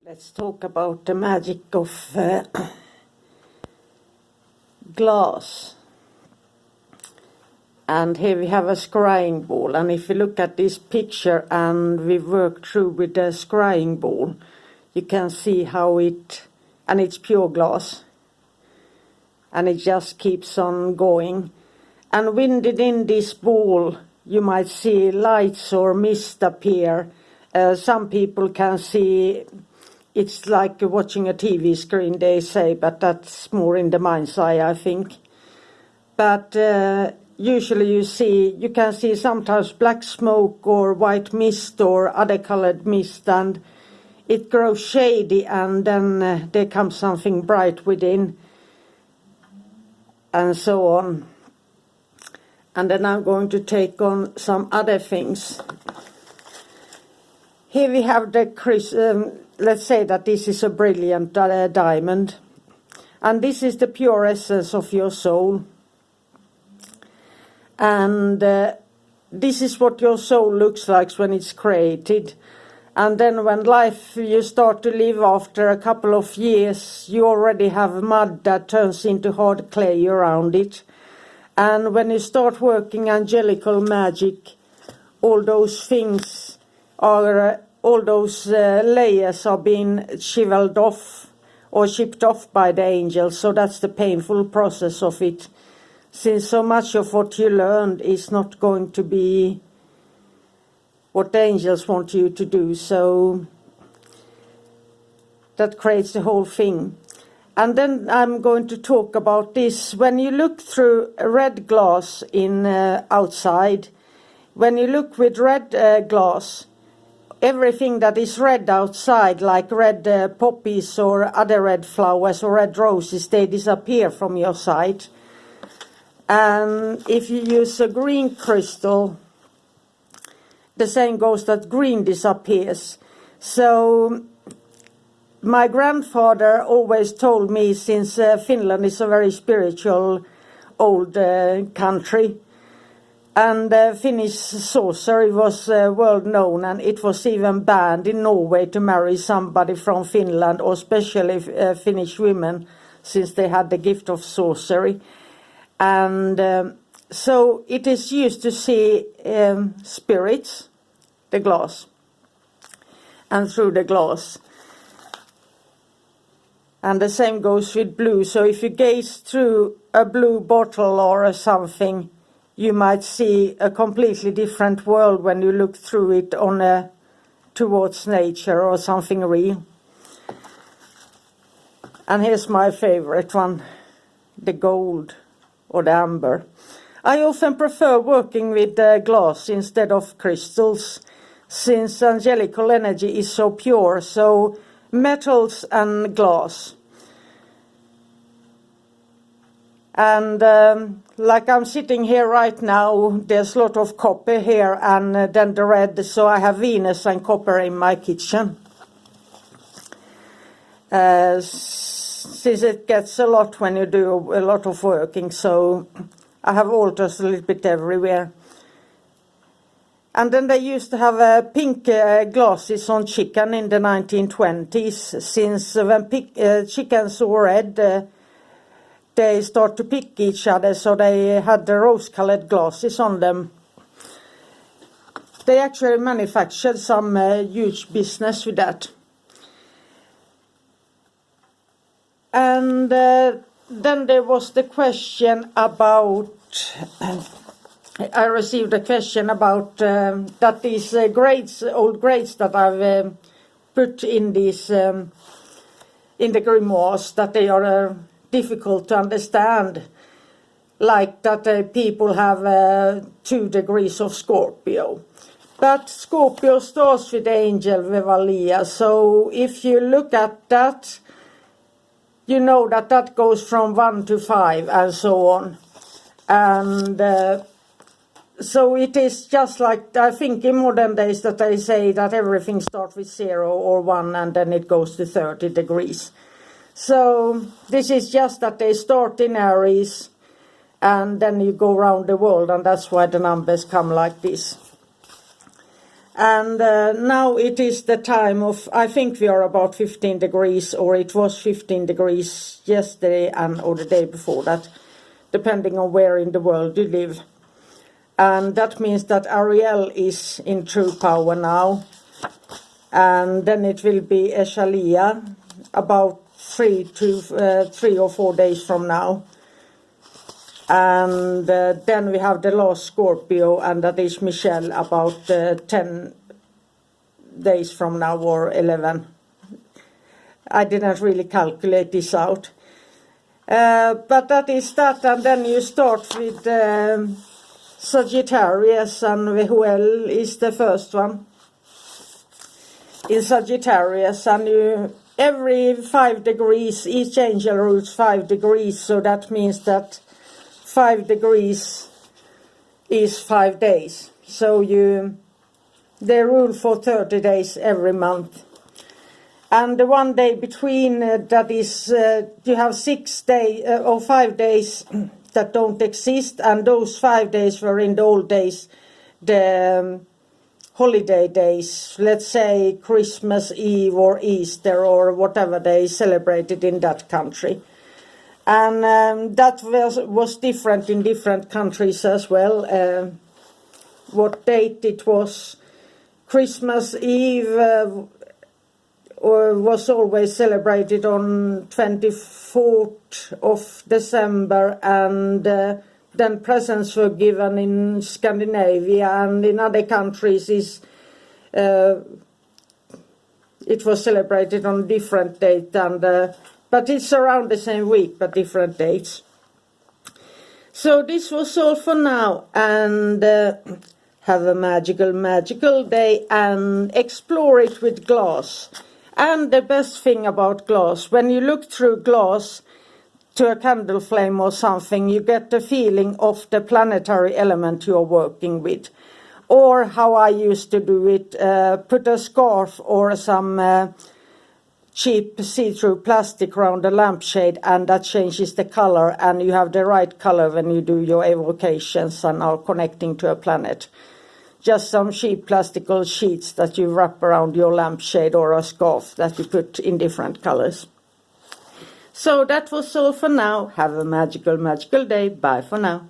Let's talk about the magic of glass. And here we have a scrying ball, and if you look at this picture and we work through with the scrying ball, you can see how and it's pure glass, and it just keeps on going. And within this ball you might see lights or mist appear. Some people can see it's like watching a TV screen, they say, but that's more in the mind's eye, I think. But usually you can see sometimes black smoke or white mist or other colored mist, and it grows shady, and then there comes something bright within, and so on. And then I'm going to take on some other things. Here we have let's say that this is a brilliant diamond, and this is the pure essence of your soul. And this is what your soul looks like when it's created. And then when you start to live after a couple of years, you already have mud that turns into hard clay around it. And when you start working angelical magic, all those things all those layers are being chiseled off or chipped off by the angels. So that's the painful process of it, since so much of what you learned is not going to be what the angels want you to do. So that creates the whole thing. And then I'm going to talk about this. When you look through red glass outside, when you look with red glass, everything that is red outside, like red poppies or other red flowers or red roses, they disappear from your sight. And if you use a green crystal, the same goes, that green disappears. So my grandfather always told me, since Finland is a very spiritual old country, and Finnish sorcery was world known, and it was even banned in Norway to marry somebody from Finland, or especially Finnish women, since they had the gift of sorcery. And so it is used to see spirits, the glass, and through the glass. And the same goes with blue. So if you gaze through a blue bottle or something, you might see a completely different world when you look through it towards nature or something real. And here's my favorite one, the gold or the amber. I often prefer working with glass instead of crystals, since angelical energy is so pure. So metals and glass. And like I'm sitting here right now, there's a lot of copper here, and then the red, so I have Venus and copper in my kitchen. Since it gets a lot when you do a lot of working, so I have altars a little bit everywhere. And then they used to have pink glasses on chicken in the 1920s, since when chickens saw red, they start to pick each other, so they had the rose-colored glasses on them. They actually manufactured some huge business with that. And then there was the question about, I received a question about that these old grades that I've put in these, in the grimoires, that they are difficult to understand, like that people have 2 degrees of Scorpio. But Scorpio starts with the angel Vevalia, so if you look at that, you know that goes from 1 to 5 and so on. And so it is just like, I think in modern days that they say that everything starts with 0 or 1 and then it goes to 30 degrees. So this is just that they start in Aries and then you go around the world, and that's why the numbers come like this. And now it is the time of, I think we are about 15 degrees, or it was 15 degrees yesterday or the day before that, depending on where in the world you live. And that means that Ariel is in true power now. And then it will be Eshalia about 3 or 4 days from now. And then we have the last Scorpio, and that is Michelle about 10 days from now, or 11. I didn't really calculate this out. But that is that, and then you start with Sagittarius, and Vehuel is the first one in Sagittarius, and every 5 degrees, each angel rules 5 degrees, so that means that 5 degrees is 5 days. So they rule for 30 days every month. And the one day between, that is, you have 6 days or 5 days that don't exist, and those 5 days were in the old days the holiday days, let's say Christmas Eve or Easter or whatever they celebrated in that country. And that was different in different countries as well. What date it was. Christmas Eve was always celebrated on 24th of December, and then presents were given in Scandinavia, and in other countries it was celebrated on a different date, but it's around the same week, but different dates. So this was all for now, and have a magical day, and explore it with glass. And the best thing about glass, when you look through glass to a candle flame or something, you get the feeling of the planetary element you're working with. Or how I used to do it, put a scarf or some cheap see-through plastic around the lampshade, and that changes the color, and you have the right color when you do your evocations and are connecting to a planet. Just some cheap plastical sheets that you wrap around your lampshade, or a scarf that you put in different colors. So that was all for now. Have a magical day. Bye for now.